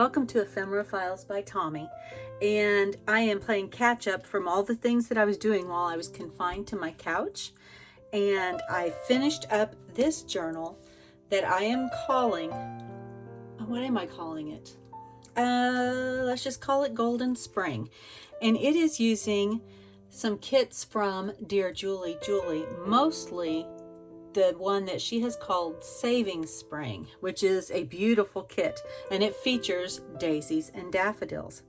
Welcome to Ephemera Files by Tommy, and I am playing catch up from all the things that I was doing while I was confined to my couch, and I finished up this journal that I am calling, what am I calling it? Let's just call it Golden Spring, and it is using some kits from DearJulieJulie, mostly the one that she has called Saving Spring, which is a beautiful kit, and it features daisies and daffodils.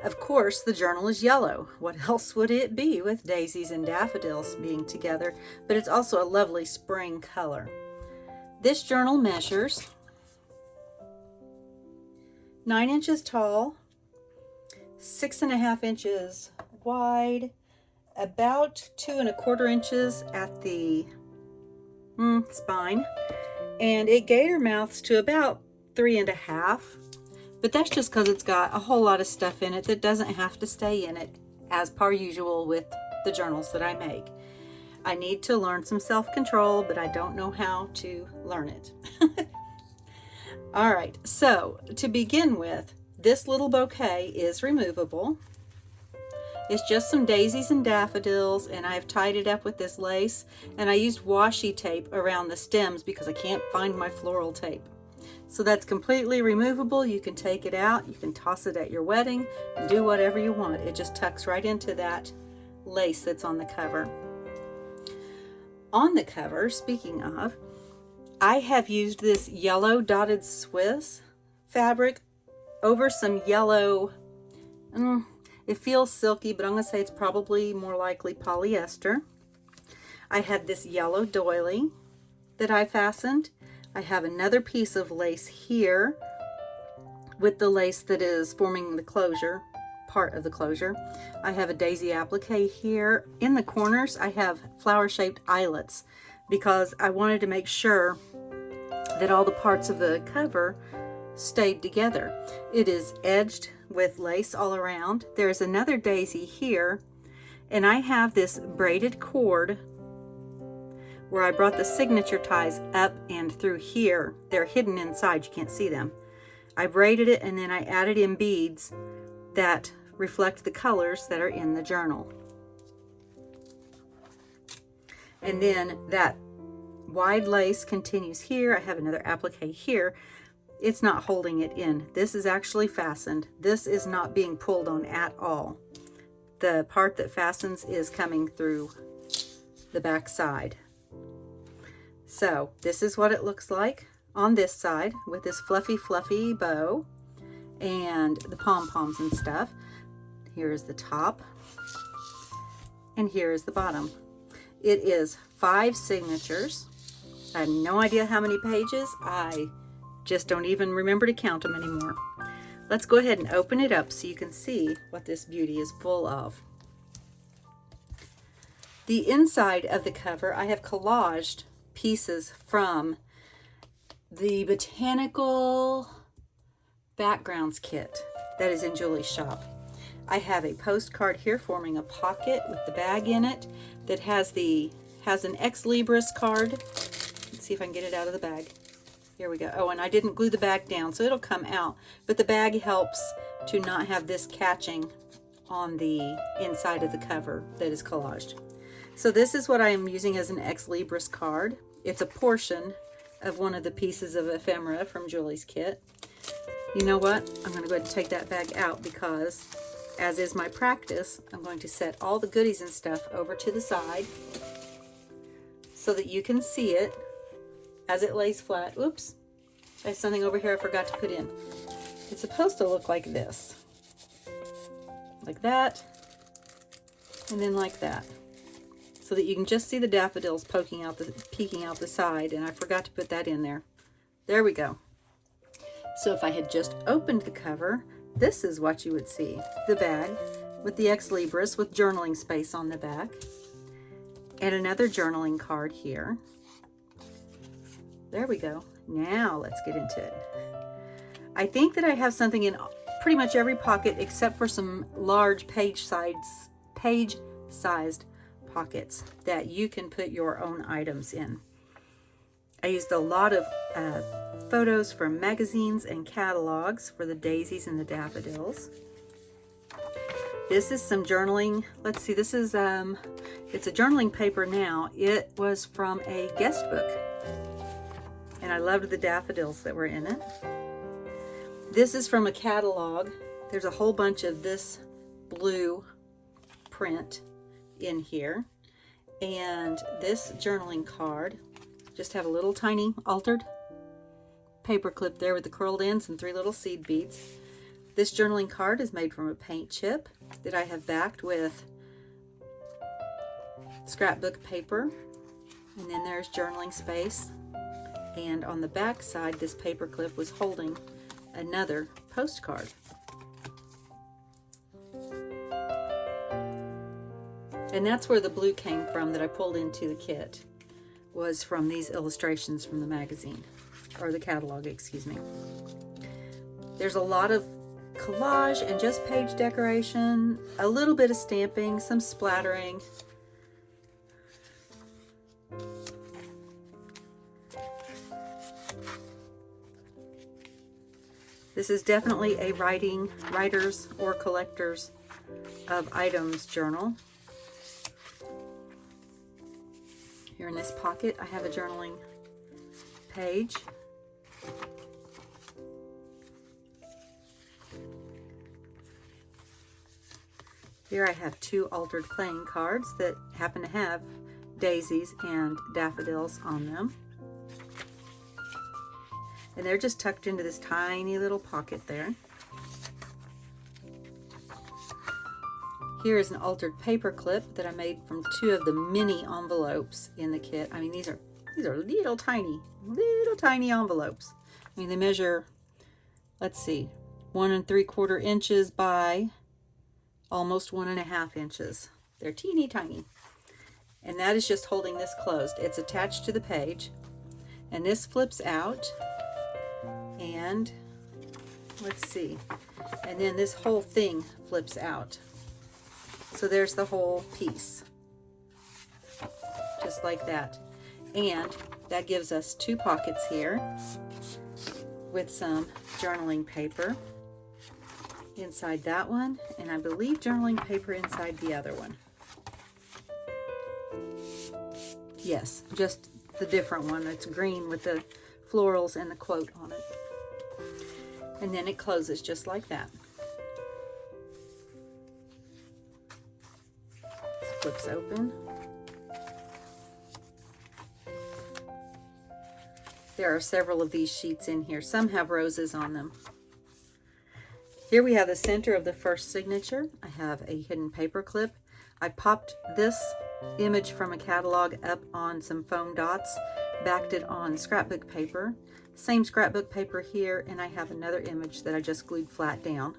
Of course, the journal is yellow. What else would it be with daisies and daffodils being together? But it's also a lovely spring color. This journal measures 9 inches tall, 6.5 inches wide, about 2 1/4 inches at the spine, and it gator mouths to about 3 1/2, but that's just because it's got a whole lot of stuff in it that doesn't have to stay in it, as per usual with the journals that I make. I need to learn some self-control, but I don't know how to learn it. All right, so to begin with, this little bouquet is removable. It's just some daisies and daffodils, and I've tied it up with this lace, and I used washi tape around the stems because I can't find my floral tape. So that's completely removable. You can take it out, you can toss it at your wedding, do whatever you want. It just tucks right into that lace that's on the cover. On the cover, speaking of, I have used this yellow dotted Swiss fabric over some yellow, it feels silky, but I'm going to say it's probably more likely polyester. I had this yellow doily that I fastened. I have another piece of lace here with the lace that is forming the closure, part of the closure. I have a daisy applique here. In the corners, I have flower-shaped eyelets because I wanted to make sure that all the parts of the cover stayed together. It is edged with lace all around. There's another daisy here, and I have this braided cord where I brought the signature ties up and through here. They're hidden inside, you can't see them. I braided it, and then I added in beads that reflect the colors that are in the journal. And then that wide lace continues here. I have another applique here. It's not holding it in. This is actually fastened. This is not being pulled on at all. The part that fastens is coming through the back side. So this is what it looks like on this side with this fluffy bow and the pom-poms and stuff. Here is the top, and here is the bottom. It is 5 signatures. I have no idea how many pages. I just don't even remember to count them anymore. Let's go ahead and open it up so you can see what this beauty is full of. The inside of the cover, I have collaged pieces from the Botanical Backgrounds kit that is in Julie's shop. I have a postcard here forming a pocket with the bag in it that has an Ex Libris card. Let's see if I can get it out of the bag. Here we go. Oh, and I didn't glue the bag down, so it'll come out. But the bag helps to not have this catching on the inside of the cover that is collaged. So this is what I am using as an Ex Libris card. It's a portion of one of the pieces of ephemera from Julie's kit. You know what? I'm going to go ahead and take that bag out because, as is my practice, I'm going to set all the goodies and stuff over to the side so that you can see it as it lays flat. Oops, I have something over here I forgot to put in. It's supposed to look like this. Like that, and then like that. So that you can just see the daffodils peeking out the side, and I forgot to put that in there. There we go. So if I had just opened the cover, this is what you would see. The bag with the Ex Libris with journaling space on the back. And another journaling card here. There we go. Now let's get into it. I think that I have something in pretty much every pocket except for some large page-sized pockets that you can put your own items in. I used a lot of photos from magazines and catalogs for the daisies and the daffodils. This is some journaling. Let's see, this is, it's a journaling paper now. It was from a guest book. And I loved the daffodils that were in it. This is from a catalog. There's a whole bunch of this blue print in here. And this journaling card just have a little tiny altered paper clip there with the curled ends and 3 little seed beads. This journaling card is made from a paint chip that I have backed with scrapbook paper. And then there's journaling space. And on the back side, this paper clip was holding another postcard. And that's where the blue came from that I pulled into the kit, was from these illustrations from the magazine, or the catalog, excuse me. There's a lot of collage and just page decoration, a little bit of stamping, some splattering. This is definitely a writer's or collector's of items journal. Here in this pocket, I have a journaling page. Here I have 2 altered playing cards that happen to have daisies and daffodils on them. And they're just tucked into this tiny little pocket there. Here is an altered paper clip that I made from 2 of the mini envelopes in the kit. I mean, these are little tiny envelopes. I mean, they measure, let's see, 1 3/4 inches by almost 1.5 inches. They're teeny tiny. And that is just holding this closed. It's attached to the page. And this flips out. And let's see. And then this whole thing flips out. So there's the whole piece. Just like that. And that gives us 2 pockets here with some journaling paper inside that one, and I believe journaling paper inside the other one. Yes, just the different one. It's green with the florals and the quote on it. And then it closes just like that. Flips open. There are several of these sheets in here. Some have roses on them. Here we have the center of the first signature. I have a hidden paper clip. I popped this image from a catalog up on some foam dots, backed it on scrapbook paper. Same scrapbook paper here, and I have another image that I just glued flat down.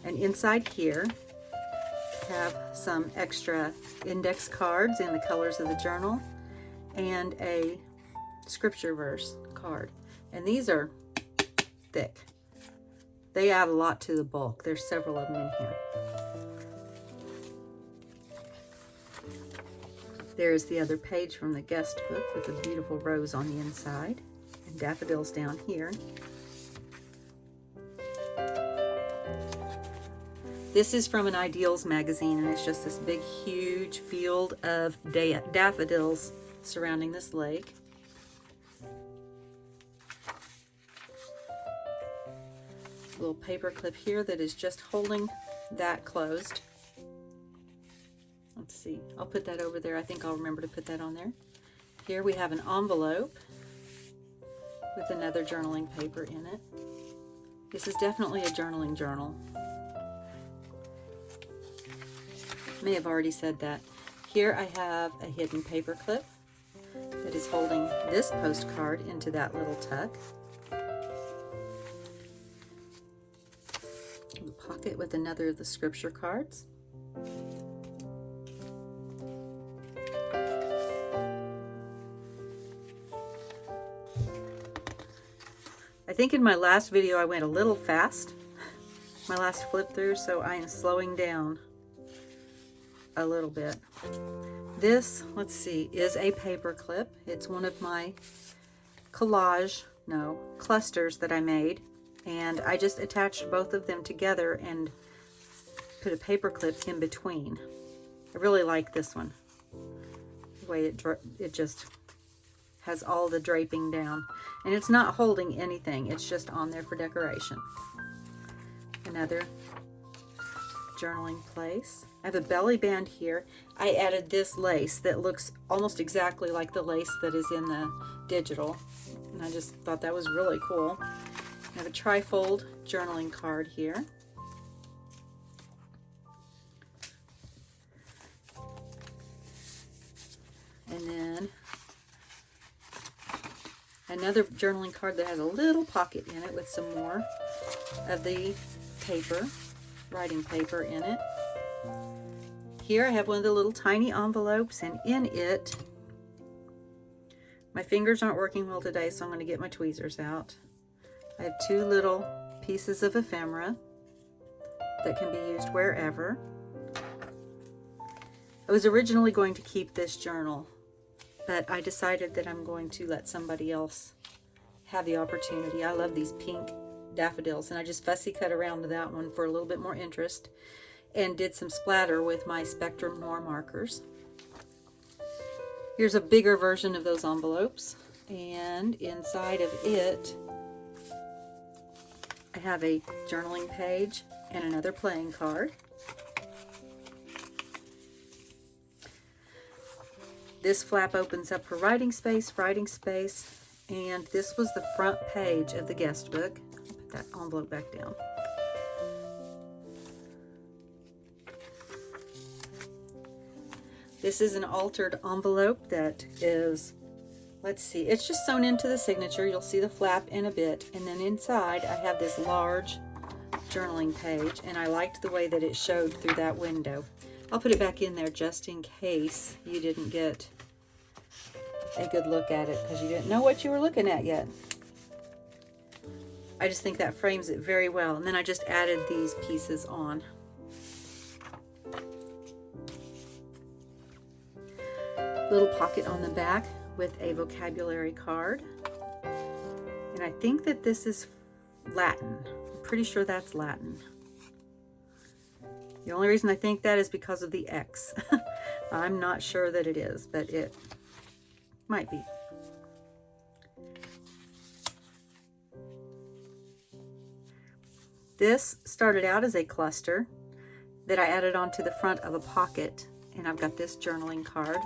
And inside here, I have some extra index cards in the colors of the journal and a scripture verse card. And these are thick. They add a lot to the bulk. There's several of them in here. There's the other page from the guest book with a beautiful rose on the inside and daffodils down here. This is from an Ideals magazine, and it's just this big, huge field of daffodils surrounding this lake. Little paper clip here that is just holding that closed. Let's see, I'll put that over there. I think I'll remember to put that on there. Here we have an envelope with another journaling paper in it. This is definitely a journaling journal. May have already said that. Here I have a hidden paper clip that is holding this postcard into that little tuck. A pocket with another of the scripture cards. I think in my last video I went a little fast, my last flip through, so I am slowing down a little bit. this, let's see, is a paper clip. It's one of my clusters that I made, and I just attached both of them together and put a paper clip in between. I really like this one, the way it just has all the draping down, and it's not holding anything, it's just on there for decoration. Another journaling place. I have a belly band here. I added this lace that looks almost exactly like the lace that is in the digital, and I just thought that was really cool. I have a trifold journaling card here. And then another journaling card that has a little pocket in it with some more of the paper, writing paper in it. Here I have one of the little tiny envelopes, and in it, my fingers aren't working well today, so I'm going to get my tweezers out. I have two little pieces of ephemera that can be used wherever. I was originally going to keep this journal, but I decided that I'm going to let somebody else have the opportunity. I love these pink daffodils, and I just fussy cut around to that one for a little bit more interest and did some splatter with my Spectrum Noir markers. Here's a bigger version of those envelopes, and inside of it I have a journaling page and another playing card. This flap opens up for writing space, and this was the front page of the guest book. Put that envelope back down. This is an altered envelope that is, let's see, it's just sewn into the signature. You'll see the flap in a bit, and then inside I have this large journaling page, and I liked the way that it showed through that window. I'll put it back in there just in case you didn't get a good look at it because you didn't know what you were looking at yet. I just think that frames it very well, and then I just added these pieces on. Little pocket on the back with a vocabulary card, and I think that this is Latin. I'm pretty sure that's Latin. The only reason I think that is because of the X. I'm not sure that it is, but it might be. This started out as a cluster that I added onto the front of a pocket, and I've got this journaling card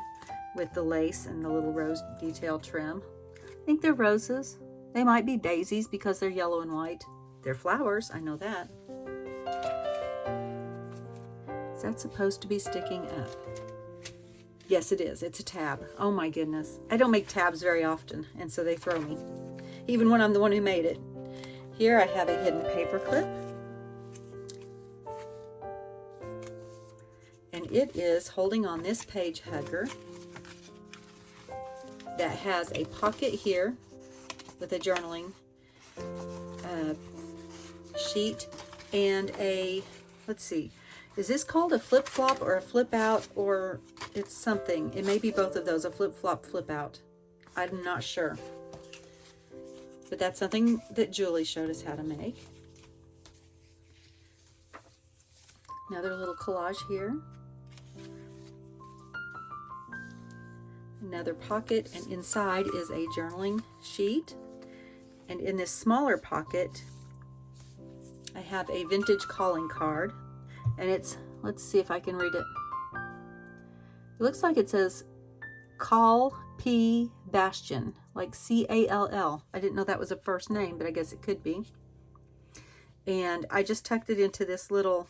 with the lace and the little rose detail trim. I think they're roses. They might be daisies because they're yellow and white. They're flowers, I know that. Is that supposed to be sticking up? Yes, it is. It's a tab. Oh my goodness. I don't make tabs very often, and so they throw me, even when I'm the one who made it. Here I have a hidden paper clip, and it is holding on this page hugger that has a pocket here with a journaling sheet and a, let's see, is this called a flip-flop or a flip-out, or it's something? It may be both of those, a flip-flop, flip-out. I'm not sure. But that's something that Julie showed us how to make. Another little collage here. Another pocket, and inside is a journaling sheet. And in this smaller pocket, I have a vintage calling card. And it's, let's see if I can read it. It looks like it says Call P. Bastion, like C-A-L-L. I didn't know that was a first name, but I guess it could be. And I just tucked it into this little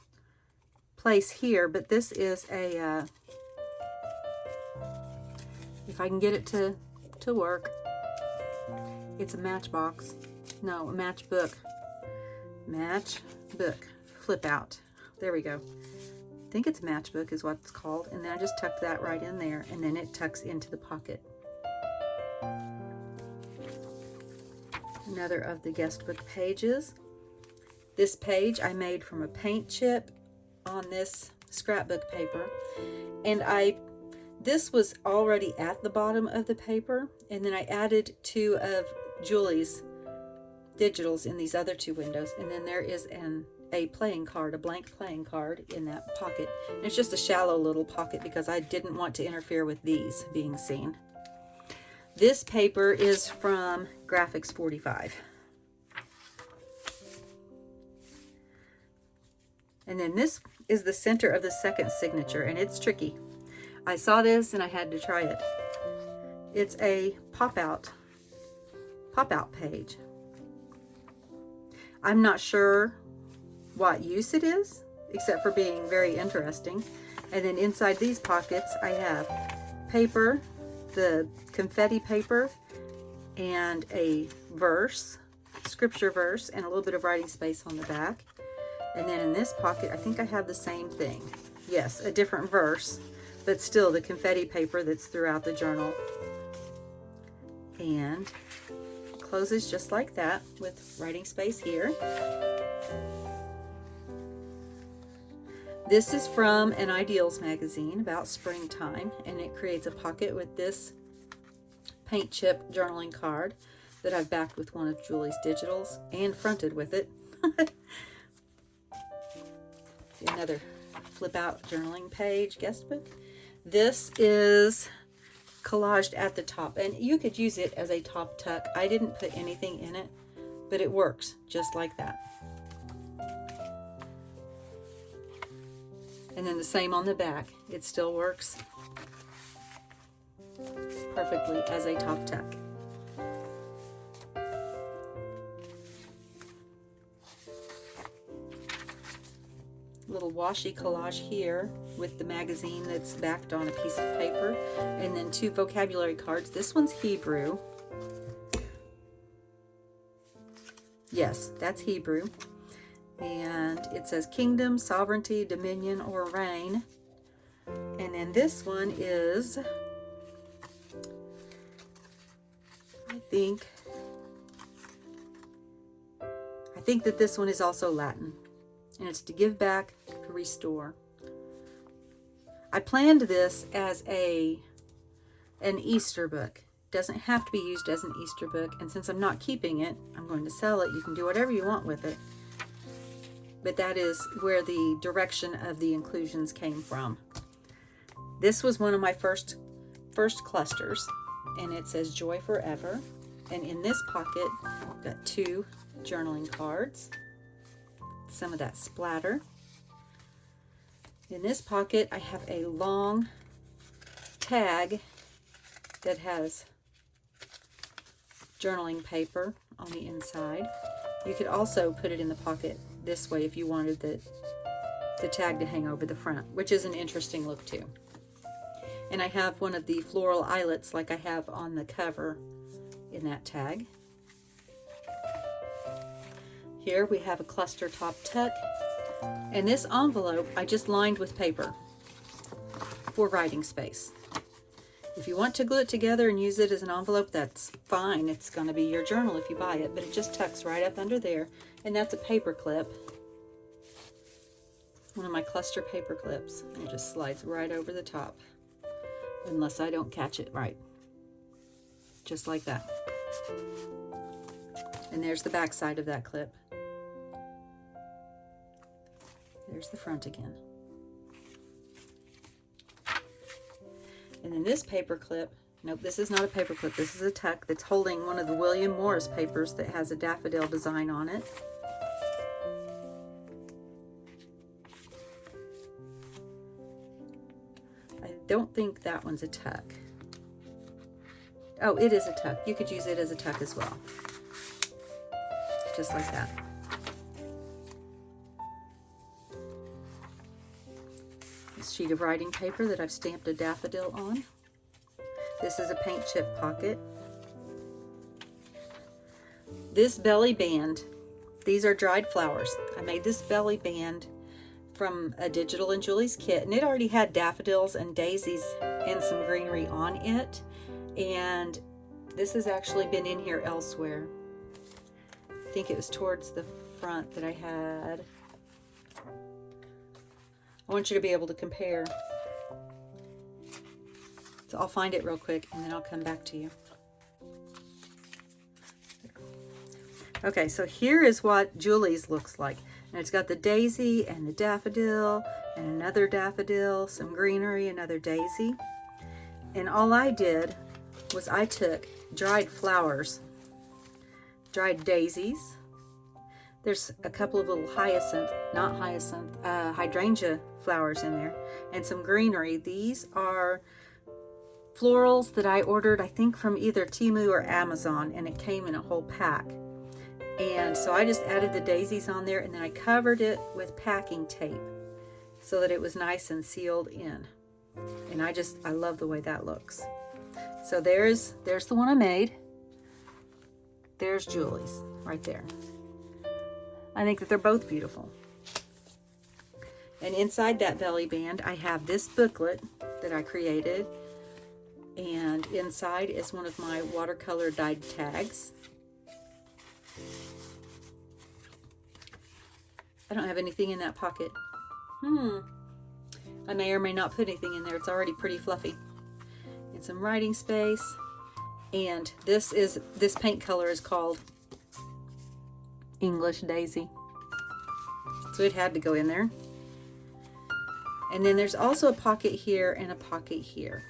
place here, but this is a, if I can get it to work, it's a matchbox. No, a matchbook. Matchbook. Flip out. There we go. I think it's matchbook is what it's called. And then I just tucked that right in there, and then it tucks into the pocket. Another of the guest book pages. This page I made from a paint chip on this scrapbook paper, and I this was already at the bottom of the paper, and then I added 2 of Julie's digitals in these other 2 windows, and then there is a playing card, a blank playing card in that pocket. And it's just a shallow little pocket because I didn't want to interfere with these being seen. This paper is from Graphics 45. And then this is the center of the second signature, and it's tricky. I saw this and I had to try it. It's a pop-out page. I'm not sure what use it is, except for being very interesting. And then inside these pockets, I have paper, the confetti paper, and a verse, scripture verse, and a little bit of writing space on the back. And then in this pocket, I think I have the same thing. Yes, a different verse, but still the confetti paper that's throughout the journal. And it closes just like that with writing space here. This is from an Ideals magazine about springtime, and it creates a pocket with this paint chip journaling card that I've backed with one of Julie's digitals and fronted with it. Another flip out journaling page, guest book. This is collaged at the top, and you could use it as a top tuck. I didn't put anything in it, but it works just like that. And then the same on the back. It still works perfectly as a top tuck. Little washi collage here with the magazine that's backed on a piece of paper, and then 2 vocabulary cards. This one's Hebrew. Yes, that's Hebrew. And it says kingdom, sovereignty, dominion, or reign. And then this one is, I think that this one is also Latin. And it's to give back, to restore. I planned this as an Easter book. It doesn't have to be used as an Easter book, and since I'm not keeping it, I'm going to sell it. You can do whatever you want with it. But that is where the direction of the inclusions came from. This was one of my first clusters, and it says Joy Forever. And in this pocket, I've got 2 journaling cards. Some of that splatter. In this pocket, I have a long tag that has journaling paper on the inside. You could also put it in the pocket this way if you wanted the tag to hang over the front, which is an interesting look too. And I have one of the floral eyelets like I have on the cover in that tag. Here we have a cluster top tuck, and this envelope I just lined with paper for writing space. If you want to glue it together and use it as an envelope, that's fine. It's going to be your journal if you buy it, but it just tucks right up under there, and that's a paper clip, one of my cluster paper clips, and it just slides right over the top, unless I don't catch it right, just like that. And there's the back side of that clip. There's the front again. And then this paper clip, nope, this is not a paper clip, this is a tuck that's holding one of the William Morris papers that has a daffodil design on it. I don't think that one's a tuck. Oh, it is a tuck. You could use it as a tuck as well. Just like that. This sheet of writing paper that I've stamped a daffodil on. This is a paint chip pocket. This belly band, these are dried flowers. I made this belly band from a digital in Julie's kit, and it already had daffodils and daisies and some greenery on it. And this has actually been in here elsewhere. I think it was towards the front that I had. I want you to be able to compare. So I'll find it real quick and then I'll come back to you. Okay, so here is what Julie's looks like. And it's got the daisy and the daffodil and another daffodil, some greenery, another daisy. And all I did was I took dried flowers, dried daisies. There's a couple of little hydrangea flowers in there, and some greenery. These are florals that I ordered, I think, from either Temu or Amazon, and it came in a whole pack. And so I just added the daisies on there, and then I covered it with packing tape so that it was nice and sealed in. And I love the way that looks. So there's the one I made. There's Julie's right there. I think that they're both beautiful. And inside that belly band, I have this booklet that I created. And inside is one of my watercolor dyed tags. I don't have anything in that pocket. I may or may not put anything in there. It's already pretty fluffy. And some writing space. And this paint color is called English Daisy. So it had to go in there. And then there's also a pocket here and a pocket here.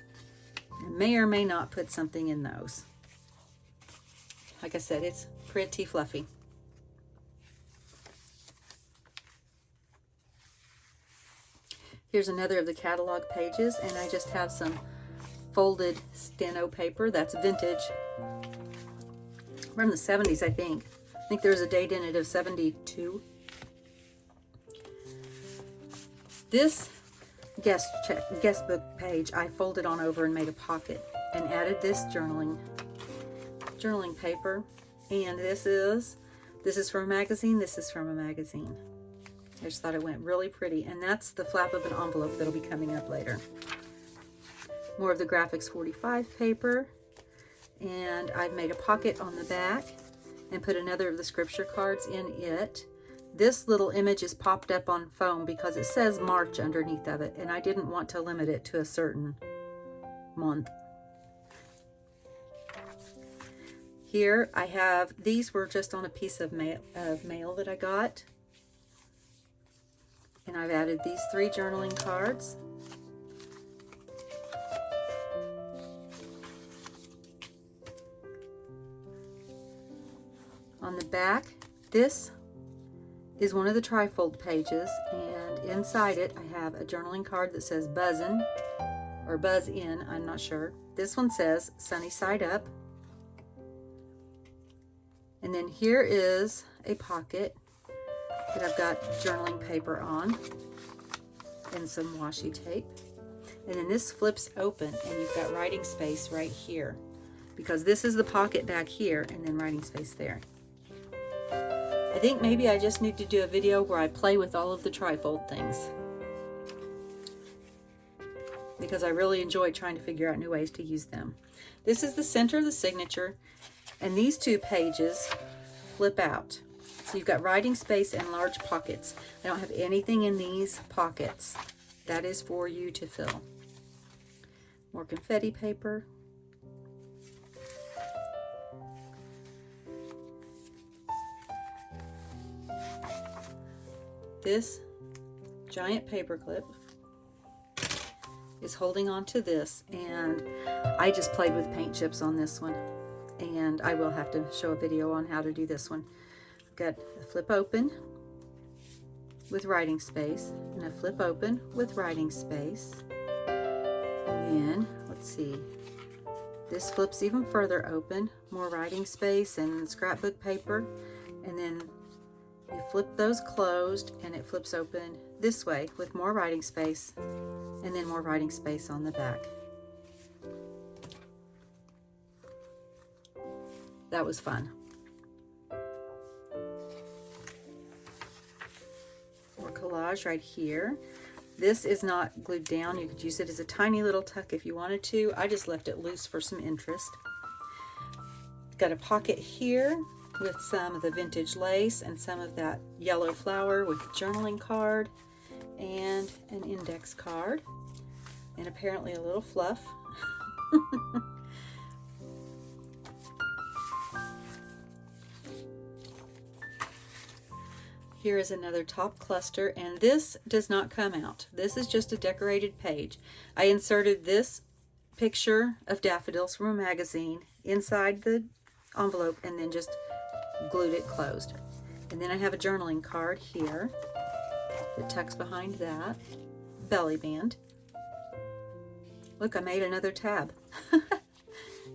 I may or may not put something in those. Like I said, it's pretty fluffy. Here's another of the catalog pages, and I just have some folded steno paper. That's vintage. From the 70s, I think. I think there's a date in it of 72. This guest book page I folded on over and made a pocket and added this journaling paper. And this is from a magazine. This is from a magazine. I just thought it went really pretty. And that's the flap of an envelope that'll be coming up later. More of the Graphics 45 paper. And I've made a pocket on the back and put another of the scripture cards in it. This little image is popped up on foam because it says March underneath of it, and I didn't want to limit it to a certain month. Here I have, these were just on a piece of mail that I got. And I've added these 3 journaling cards. On the back, this is one of the trifold pages, and inside it I have a journaling card that says Buzzin' or Buzz In, I'm not sure. This one says Sunny Side Up. And then here is a pocket that I've got journaling paper on and some washi tape. And then this flips open and you've got writing space right here, because this is the pocket back here and then writing space there. I think maybe I just need to do a video where I play with all of the trifold things, because I really enjoy trying to figure out new ways to use them. This is the center of the signature, and these 2 pages flip out. So you've got writing space and large pockets. I don't have anything in these pockets. That is for you to fill. More confetti paper. This giant paper clip is holding on to this, and I just played with paint chips on this one, and I will have to show a video on how to do this one. I've got a flip open with writing space and a flip open with writing space, and then let's see, this flips even further open, more writing space and scrapbook paper, and then you flip those closed and it flips open this way with more writing space and then more writing space on the back. That was fun. More collage right here. This is not glued down. You could use it as a tiny little tuck if you wanted to. I just left it loose for some interest. Got a pocket here with some of the vintage lace and some of that yellow flower with a journaling card and an index card, and apparently a little fluff. Here is another top cluster, and this does not come out. This is just a decorated page. I inserted this picture of daffodils from a magazine inside the envelope and then just glued it closed. And then I have a journaling card here that tucks behind that belly band. Look, I made another tab.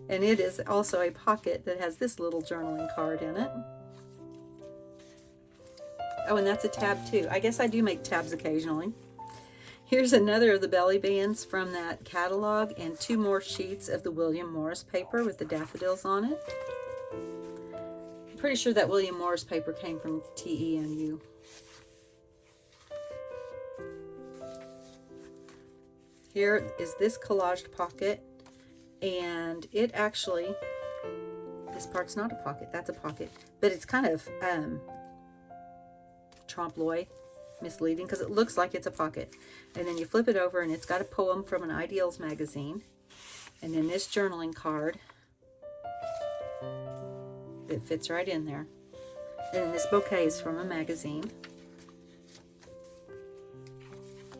And it is also a pocket that has this little journaling card in it. Oh, and that's a tab too. I guess I do make tabs occasionally. Here's another of the belly bands from that catalog, and 2 more sheets of the William Morris paper with the daffodils on it. I'm pretty sure that William Morris paper came from TENU. Here is this collaged pocket, and it actually, this part's not a pocket, that's a pocket, but it's kind of trompe-l'oeil, misleading, because it looks like it's a pocket. And then you flip it over and it's got a poem from an Ideals magazine, and then this journaling card that fits right in there, and then this bouquet is from a magazine.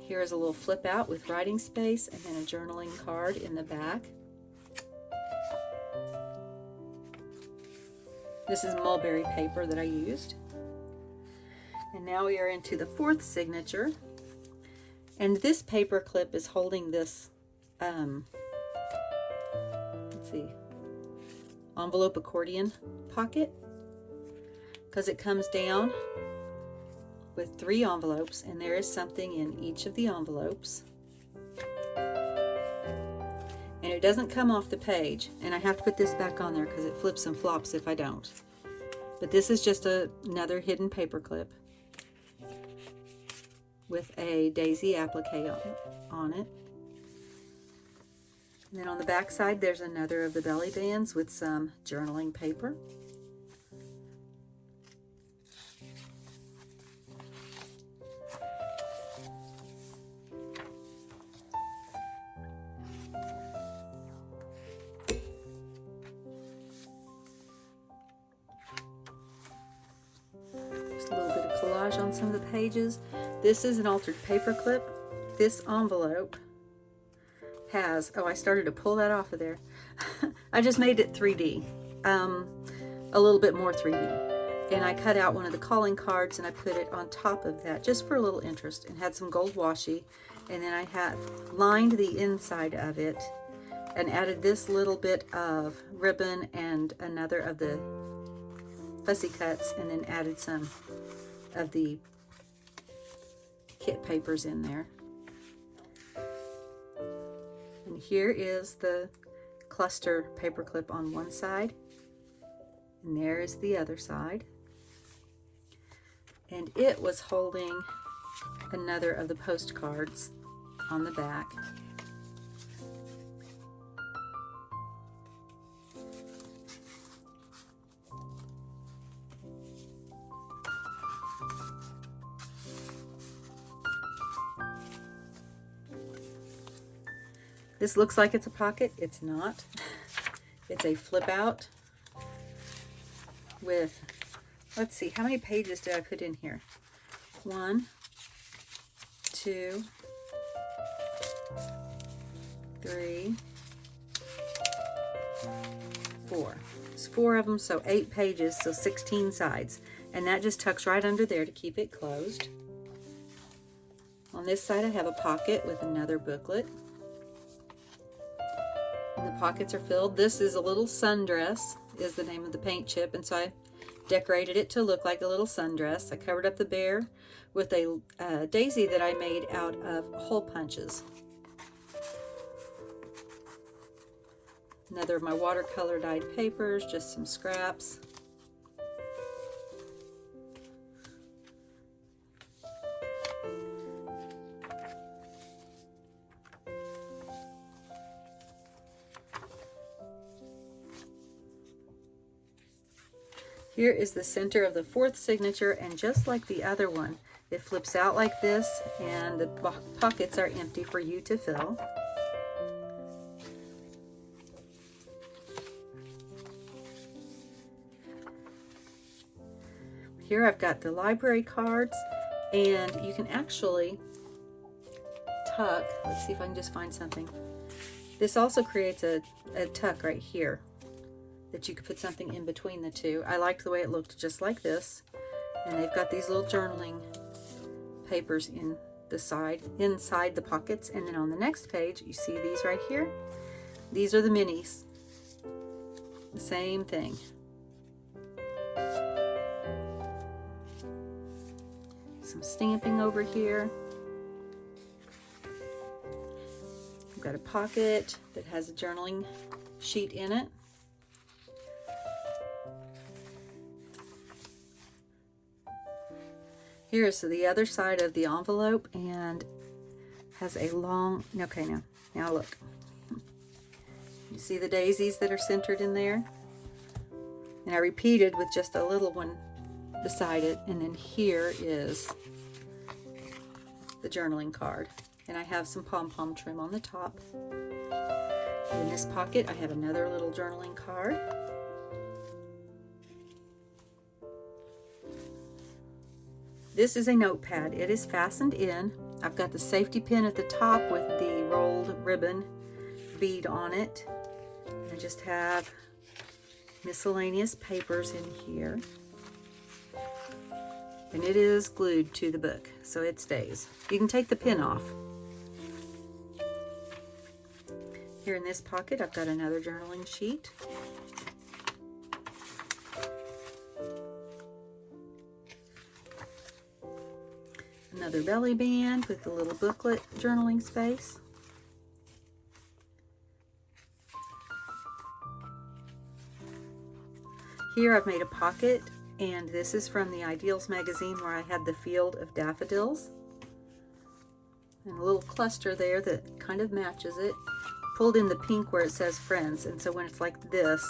Here is a little flip out with writing space and then a journaling card in the back. This is mulberry paper that I used. And now we are into the 4th signature. And this paper clip is holding this, let's see, envelope accordion pocket, because it comes down with 3 envelopes, and there is something in each of the envelopes. And it doesn't come off the page, and I have to put this back on there because it flips and flops if I don't. But this is just another hidden paper clip with a daisy applique on it. And then on the back side, there's another of the belly bands with some journaling paper. Just a little bit of collage on some of the pages. This is an altered paper clip. This envelope has, oh, I started to pull that off of there. I just made it 3D, a little bit more 3D. And I cut out one of the calling cards and I put it on top of that just for a little interest, and had some gold washi. And then I had lined the inside of it and added this little bit of ribbon and another of the fussy cuts, and then added some of the kit papers in there. And here is the cluster paperclip on one side, and there is the other side. And it was holding another of the postcards on the back. This looks like it's a pocket. It's not. It's a flip out with, let's see, how many pages did I put in here? 1, 2, 3, 4. There's 4 of them, so 8 pages, so 16 sides. And that just tucks right under there to keep it closed. On this side I have a pocket with another booklet. And the pockets are filled. This is a little sundress, is the name of the paint chip, and so I decorated it to look like a little sundress. I covered up the bear with a daisy that I made out of hole punches. Another of my watercolor dyed papers, just some scraps. Here is the center of the 4th signature, and just like the other one, it flips out like this, and the pockets are empty for you to fill. Here I've got the library cards, and you can actually tuck. Let's see if I can just find something. This also creates a tuck right here that you could put something in between the two. I liked the way it looked just like this. And they've got these little journaling papers in the side, inside the pockets. And then on the next page, you see these right here. These are the minis. The same thing. Some stamping over here. I've got a pocket that has a journaling sheet in it. Here's the other side of the envelope, and has a long, okay, now look. You see the daisies that are centered in there? And I repeated with just a little one beside it, and then here is the journaling card. And I have some pom-pom trim on the top. In this pocket, I have another little journaling card. This is a notepad. It is fastened in. I've got the safety pin at the top with the rolled ribbon bead on it. I just have miscellaneous papers in here. And it is glued to the book, so it stays. You can take the pin off. Here in this pocket, I've got another journaling sheet. Another belly band with the little booklet journaling space. Here I've made a pocket, and this is from the Ideals magazine where I had the field of daffodils. And a little cluster there that kind of matches it. Pulled in the pink where it says friends, and so when it's like this,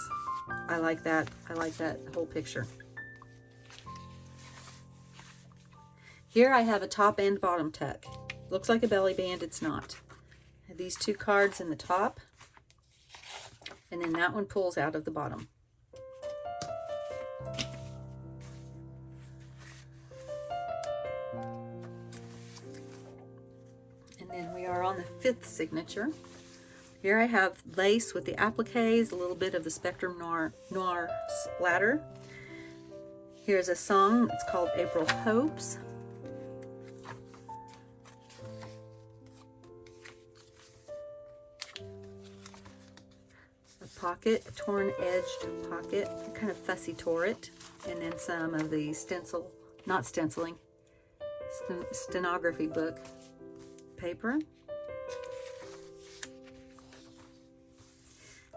I like that whole picture. Here I have a top and bottom tuck. Looks like a belly band, it's not. I have these two cards in the top, and then that one pulls out of the bottom. And then we are on the fifth signature. Here I have lace with the appliques, a little bit of the Spectrum Noir splatter. Here's a song, it's called April Hopes. Pocket, a torn edged pocket, kind of fussy tore it, and then some of the stenography book paper.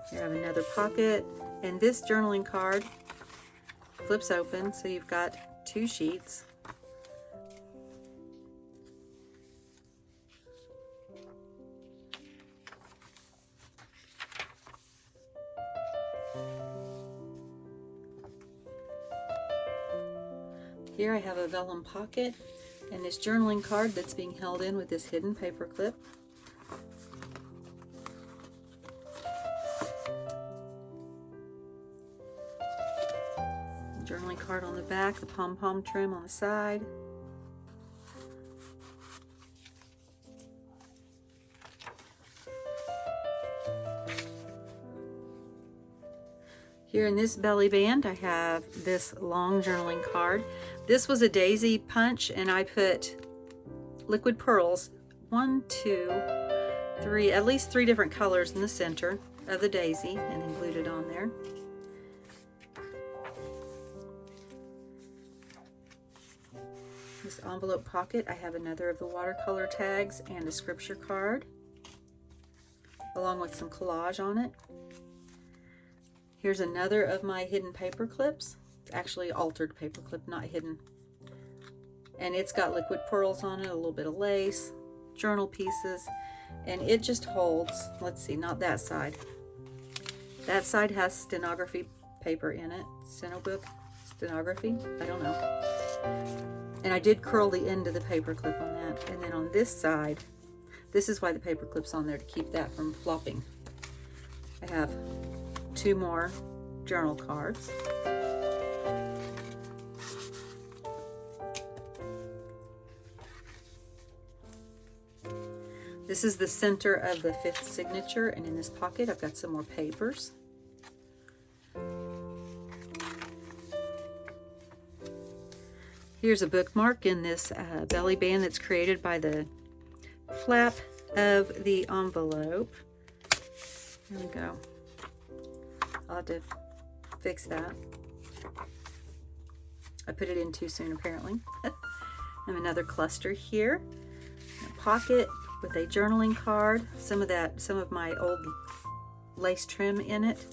Here I have another pocket, and this journaling card flips open, so you've got two sheets. Here I have a vellum pocket and this journaling card that's being held in with this hidden paper clip. Journaling card on the back, the pom-pom trim on the side. Here in this belly band, I have this long journaling card. This was a daisy punch, and I put liquid pearls, 1, 2, 3, at least 3 different colors in the center of the daisy, and then glued it on there. This envelope pocket, I have another of the watercolor tags and a scripture card, along with some collage on it. Here's another of my hidden paper clips. It's actually altered paper clip, not hidden. And it's got liquid pearls on it, a little bit of lace, journal pieces, and it just holds, let's see, not that side. That side has stenography paper in it. Stenography? I don't know. And I did curl the end of the paper clip on that. And then on this side, this is why the paper clip's on there, to keep that from flopping. I have 2 more journal cards. This is the center of the 5th signature, and in this pocket I've got some more papers. Here's a bookmark in this belly band that's created by the flap of the envelope. There we go. I'll have to fix that. I put it in too soon, apparently. And another cluster here. A pocket with a journaling card. Some of my old lace trim in it.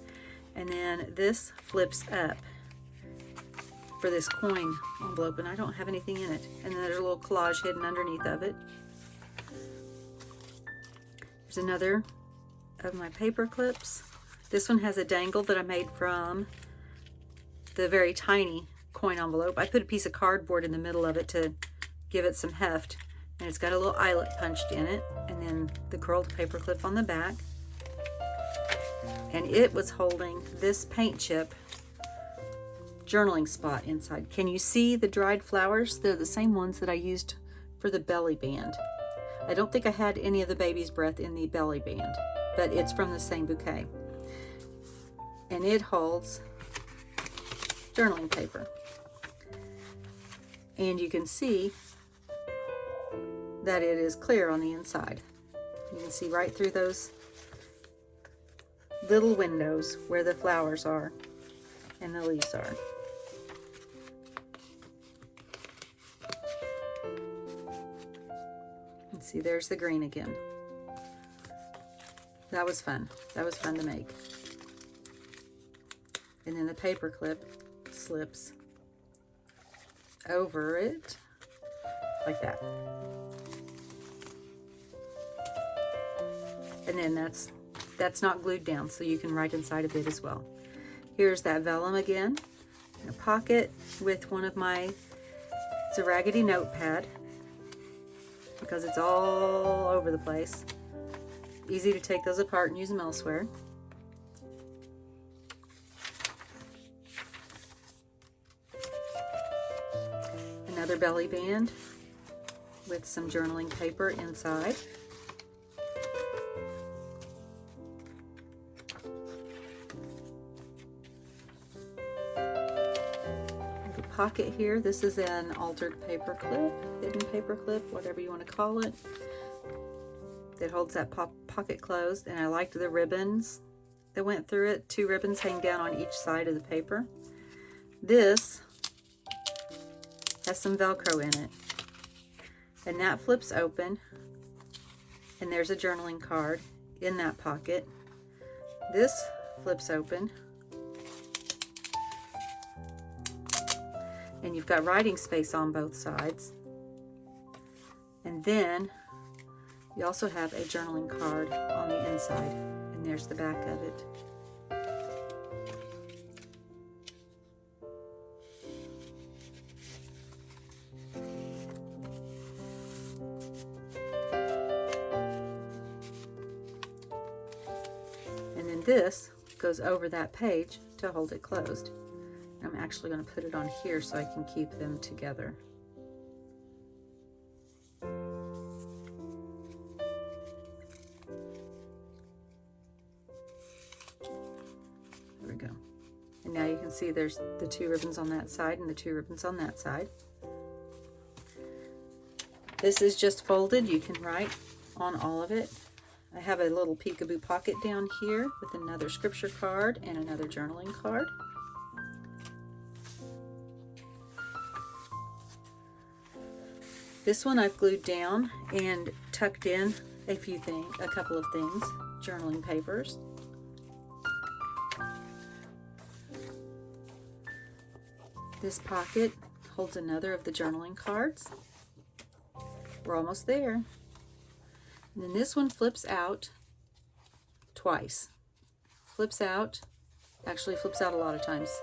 And then this flips up for this coin envelope, and I don't have anything in it. And then there's a little collage hidden underneath of it. There's another of my paper clips. This one has a dangle that I made from the very tiny coin envelope. I put a piece of cardboard in the middle of it to give it some heft, and it's got a little eyelet punched in it, and then the curled paper clip on the back. And it was holding this paint chip journaling spot inside. Can you see the dried flowers? They're the same ones that I used for the belly band. I don't think I had any of the baby's breath in the belly band, but it's from the same bouquet. And it holds journaling paper. And you can see that it is clear on the inside. You can see right through those little windows where the flowers are and the leaves are. And see, there's the green again. That was fun. That was fun to make. And then the paper clip slips over it like that. And then that's not glued down, so you can write inside of it as well. Here's that vellum again, in a pocket with one of my, it's a raggedy notepad because it's all over the place. Easy to take those apart and use them elsewhere. Another belly band with some journaling paper inside. The pocket here, this is an altered paper clip, hidden paper clip, whatever you want to call it. That holds that pocket closed, and I liked the ribbons that went through it. 2 ribbons hang down on each side of the paper. This has some Velcro in it, and that flips open, and there's a journaling card in that pocket. This flips open, and you've got writing space on both sides. And then you also have a journaling card on the inside, and there's the back of it. And then this goes over that page to hold it closed. I'm actually going to put it on here so I can keep them together. There we go. And now you can see there's the 2 ribbons on that side and the 2 ribbons on that side. This is just folded. You can write on all of it. I have a little peekaboo pocket down here with another scripture card and another journaling card. This one I've glued down and tucked in a couple of things, journaling papers. This pocket holds another of the journaling cards. We're almost there. And then this one flips out twice. Flips out, actually flips out a lot of times.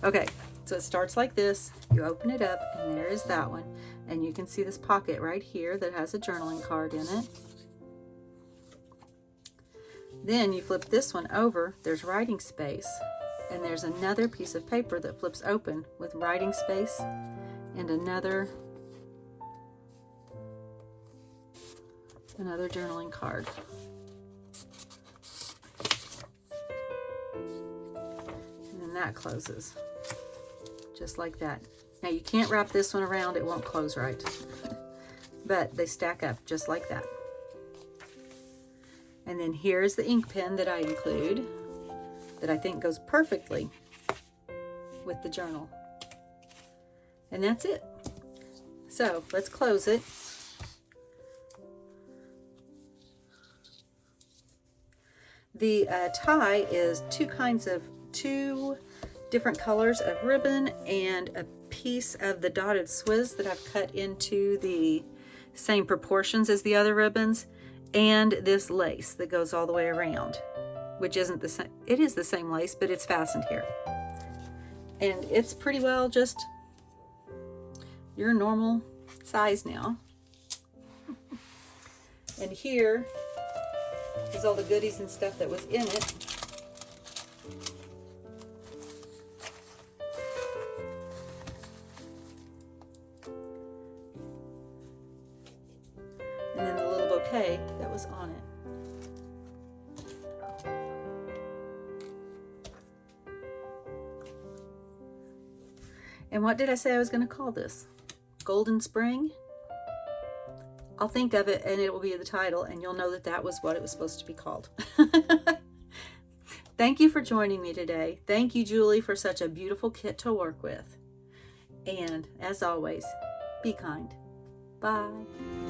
Okay, so it starts like this. You open it up, and there is that one. And you can see this pocket right here that has a journaling card in it. Then you flip this one over, there's writing space. And there's another piece of paper that flips open with writing space and another Another journaling card. And then that closes. Just like that. Now you can't wrap this one around, it won't close right. But they stack up just like that. And then here's the ink pen that I include that I think goes perfectly with the journal. And that's it. So let's close it. The tie is two different colors of ribbon and a piece of the dotted Swiss that I've cut into the same proportions as the other ribbons, and this lace that goes all the way around, which isn't the same. It is the same lace, but it's fastened here. And it's pretty well just your normal size now. And here is all the goodies and stuff that was in it. And then the little bouquet that was on it. And what did I say I was going to call this? Golden Spring? I'll think of it and it will be the title, and you'll know that that was what it was supposed to be called. Thank you for joining me today. Thank you, Julie, for such a beautiful kit to work with. And as always, be kind. Bye.